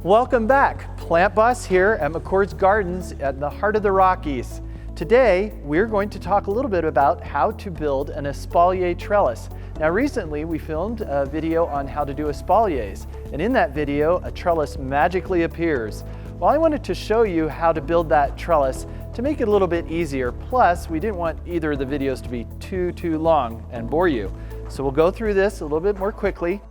Welcome back. Plantboss here at McCoard's Gardens at the heart of the Rockies. Today, we're going to talk a little bit about how to build an Espalier trellis. Now recently, we filmed a video on how to do espaliers, and in that video, a trellis magically appears. Well, I wanted to show you how to build that trellis to make it a little bit easier. Plus, we didn't want either of the videos to be too long and bore you. So we'll go through this a little bit more quickly.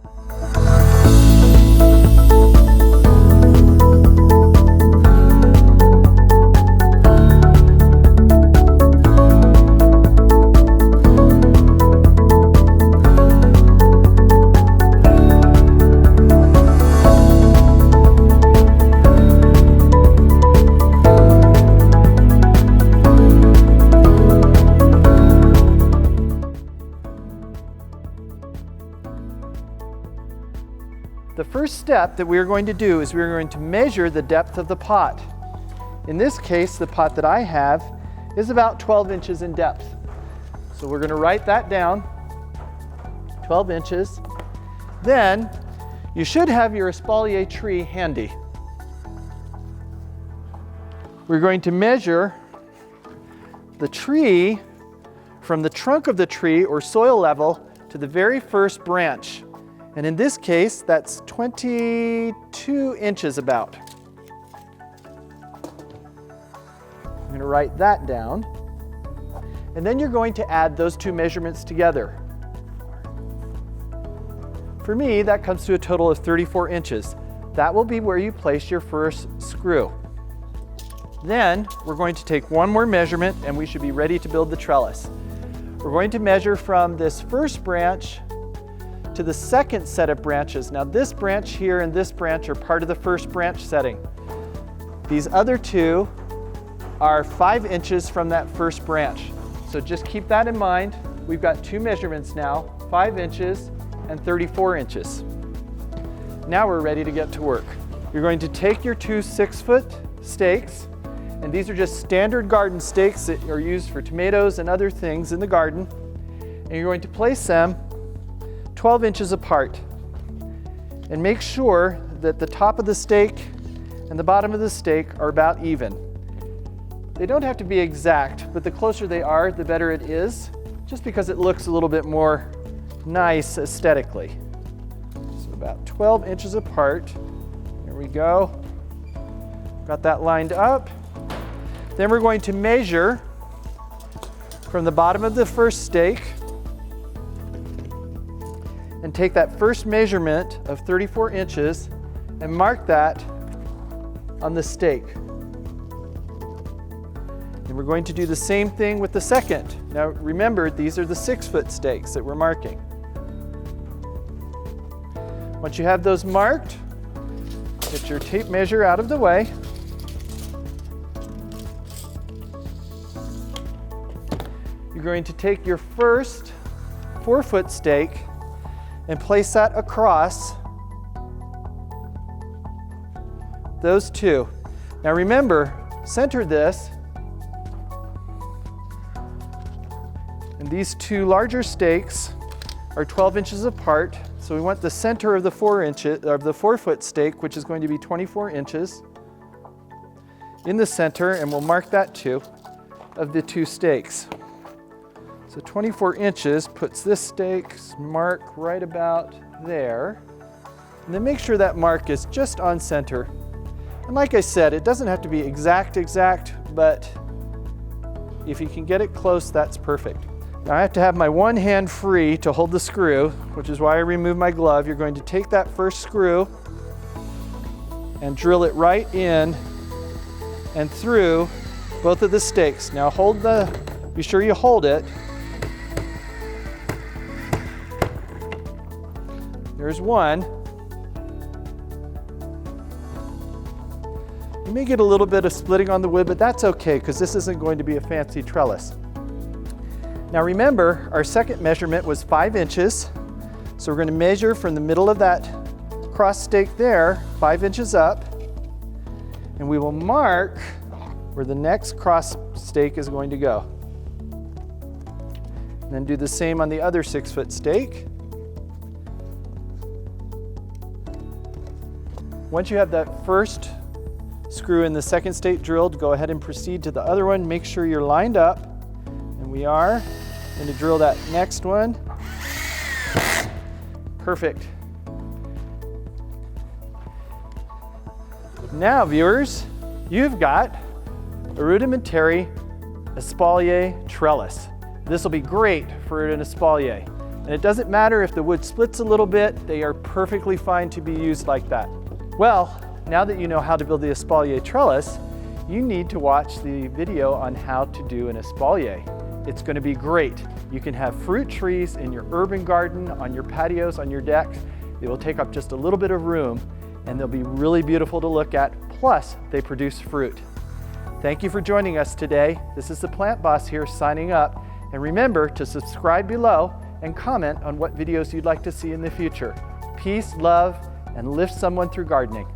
The first step that we are going to do is we are going to measure the depth of the pot. In this case, the pot that I have is about 12 inches in depth. So we're going to write that down, 12 inches. Then you should have your Espalier tree handy. We're going to measure the tree from the trunk of the tree or soil level to the very first branch. And in this case, that's 22 inches about. I'm going to write that down. And then you're going to add those two measurements together. For me, that comes to a total of 34 inches. That will be where you place your first screw. Then we're going to take one more measurement and we should be ready to build the trellis. We're going to measure from this first branch to the second set of branches. Now this branch here and this branch are part of the first branch setting. These other two are 5 inches from that first branch. So just keep that in mind. We've got two measurements now, 5 inches and 34 inches. Now we're ready to get to work. You're going to take your two 6-foot stakes, and these are just standard garden stakes that are used for tomatoes and other things in the garden. And you're going to place them 12 inches apart. And make sure that the top of the stake and the bottom of the stake are about even. They don't have to be exact, but the closer they are, the better it is, just because it looks a little bit more nice aesthetically. So about 12 inches apart. There we go. Got that lined up. Then we're going to measure from the bottom of the first stake and take that first measurement of 34 inches and mark that on the stake. And we're going to do the same thing with the second. Now remember, these are the 6-foot stakes that we're marking. Once you have those marked, get your tape measure out of the way. You're going to take your first 4-foot stake and place that across those two. Now remember, center this, and these two larger stakes are 12 inches apart, so we want the center of the 4-foot stake, which is going to be 24 inches, in the center, and we'll mark that too, of the two stakes. So 24 inches puts this stake's mark right about there. And then make sure that mark is just on center. And like I said, it doesn't have to be exact, but if you can get it close, that's perfect. Now I have to have my one hand free to hold the screw, which is why I remove my glove. You're going to take that first screw and drill it right in and through both of the stakes. Now be sure you hold it. There's one. You may get a little bit of splitting on the wood, but that's okay because this isn't going to be a fancy trellis. Now remember, our second measurement was 5 inches. So we're going to measure from the middle of that cross stake there, 5 inches up. And we will mark where the next cross stake is going to go. And then do the same on the other 6-foot stake. Once you have that first screw in the second state drilled, go ahead and proceed to the other one. Make sure you're lined up, and we are. Going to drill that next one. Perfect. Now, viewers, you've got a rudimentary Espalier trellis. This will be great for an Espalier. And it doesn't matter if the wood splits a little bit, they are perfectly fine to be used like that. Well, now that you know how to build the Espalier trellis, you need to watch the video on how to do an Espalier. It's going to be great. You can have fruit trees in your urban garden, on your patios, on your decks. They will take up just a little bit of room, and they'll be really beautiful to look at, plus they produce fruit. Thank you for joining us today. This is the Plant Boss here signing up, and remember to subscribe below and comment on what videos you'd like to see in the future. Peace, love, and lift someone through gardening.